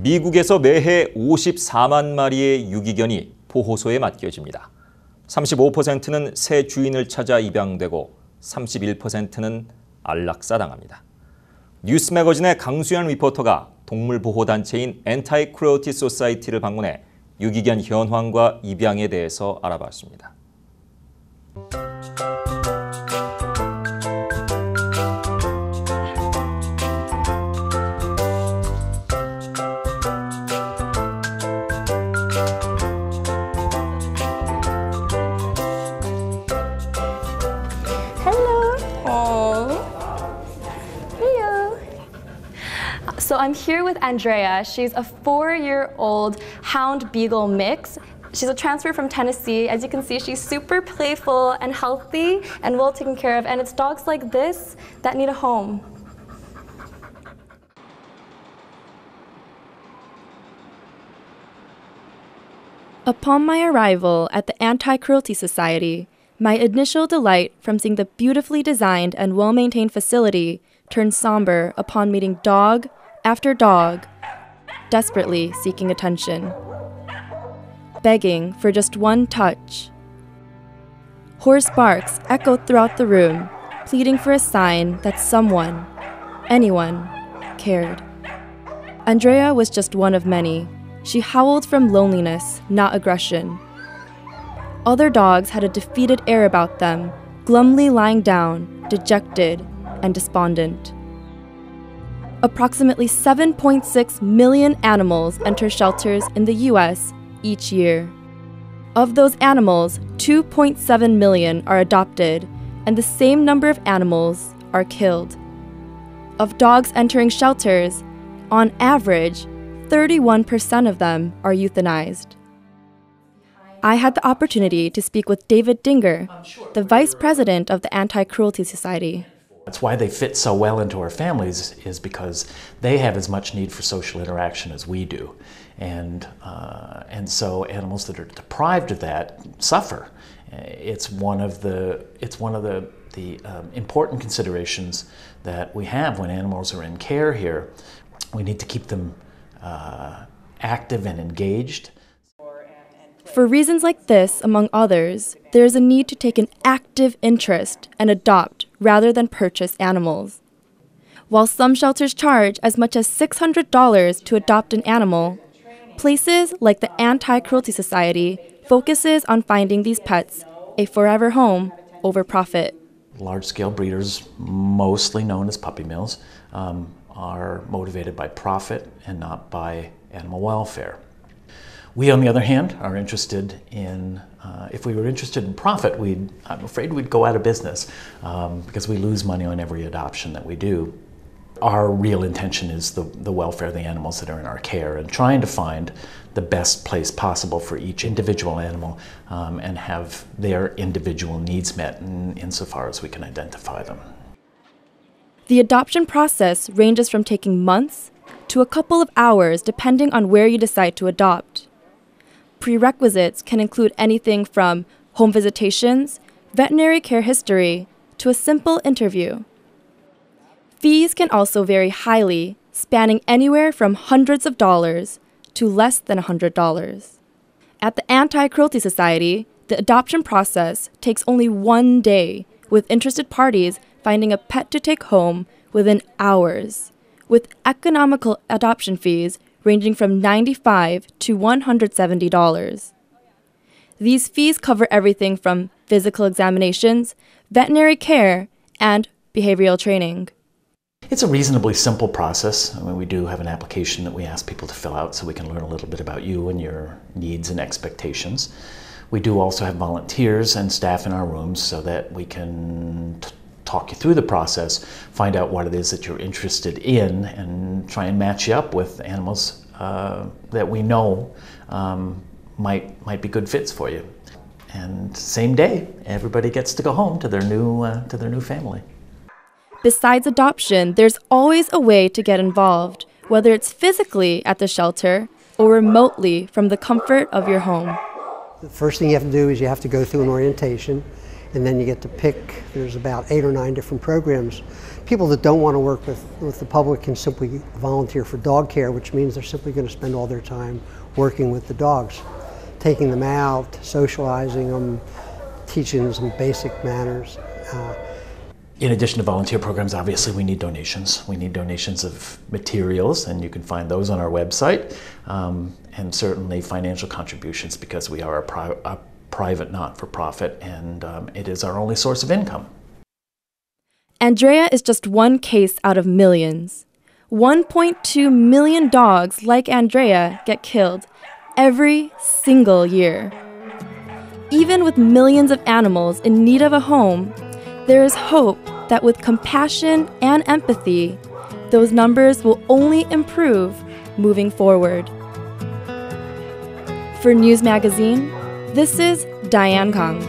미국에서 매해 54만 마리의 유기견이 보호소에 맡겨집니다. 35%는 새 주인을 찾아 입양되고 31%는 안락사당합니다. 뉴스매거진의 강수연 리포터가 동물보호단체인 Anti-Cruelty Society를 방문해 유기견 현황과 입양에 대해서 알아봤습니다. So I'm here with Andrea. She's a 4-year-old hound beagle mix. She's a transfer from Tennessee. As you can see, she's super playful and healthy and well taken care of. And it's dogs like this that need a home. Upon my arrival at the Anti-Cruelty Society, my initial delight from seeing the beautifully designed and well-maintained facility turned somber upon meeting dog after dog, desperately seeking attention, begging for just one touch. Hoarse barks echoed throughout the room, pleading for a sign that someone, anyone, cared. Andrea was just one of many. She howled from loneliness, not aggression. Other dogs had a defeated air about them, glumly lying down, dejected and despondent. Approximately 7.6 million animals enter shelters in the U.S. each year. Of those animals, 2.7 million are adopted, and the same number of animals are killed. Of dogs entering shelters, on average, 31% of them are euthanized. I had the opportunity to speak with David Dinger, the vice president of the Anti-Cruelty Society. That's why they fit so well into our families, is because they have as much need for social interaction as we do. And so animals that are deprived of that suffer. It's one of the important considerations that we have when animals are in care here. We need to keep them active and engaged. For reasons like this, among others, there is a need to take an active interest and adopt rather than purchase animals. While some shelters charge as much as $600 to adopt an animal, places like the Anti-Cruelty Society focuses on finding these pets a forever home over profit. Large-scale breeders, mostly known as puppy mills, are motivated by profit and not by animal welfare. We, on the other hand, are interested in, if we were interested in profit, I'm afraid we'd go out of business because we lose money on every adoption that we do. Our real intention is the welfare of the animals that are in our care and trying to find the best place possible for each individual animal and have their individual needs met insofar as we can identify them. The adoption process ranges from taking months to a couple of hours depending on where you decide to adopt. Prerequisites can include anything from home visitations, veterinary care history, to a simple interview. Fees can also vary highly, spanning anywhere from hundreds of dollars to less than $100. At the Anti-Cruelty Society, the adoption process takes only 1 day, with interested parties finding a pet to take home within hours, with economical adoption fees ranging from $95 to $170. These fees cover everything from physical examinations, veterinary care, and behavioral training. It's a reasonably simple process. I mean, we do have an application that we ask people to fill out so we can learn a little bit about you and your needs and expectations. We do also have volunteers and staff in our rooms so that we can talk you through the process, find out what it is that you're interested in, and try and match you up with animals that we know might be good fits for you. And same day, everybody gets to go home to their new family. Besides adoption, there's always a way to get involved, whether it's physically at the shelter or remotely from the comfort of your home. The first thing you have to do is you have to go through an orientation, and then you get to pick. There's about 8 or 9 different programs. People that don't want to work with the public can simply volunteer for dog care, which means they're simply going to spend all their time working with the dogs, taking them out, socializing them, teaching them some basic manners. In addition to volunteer programs, obviously we need donations. We need donations of materials, and you can find those on our website, and certainly financial contributions, because we are a private not-for-profit, and it is our only source of income. Andrea is just one case out of millions. 1.2 million dogs like Andrea get killed every single year. Even with millions of animals in need of a home, there is hope that with compassion and empathy, those numbers will only improve moving forward. For News Magazine, this is Diane Kong.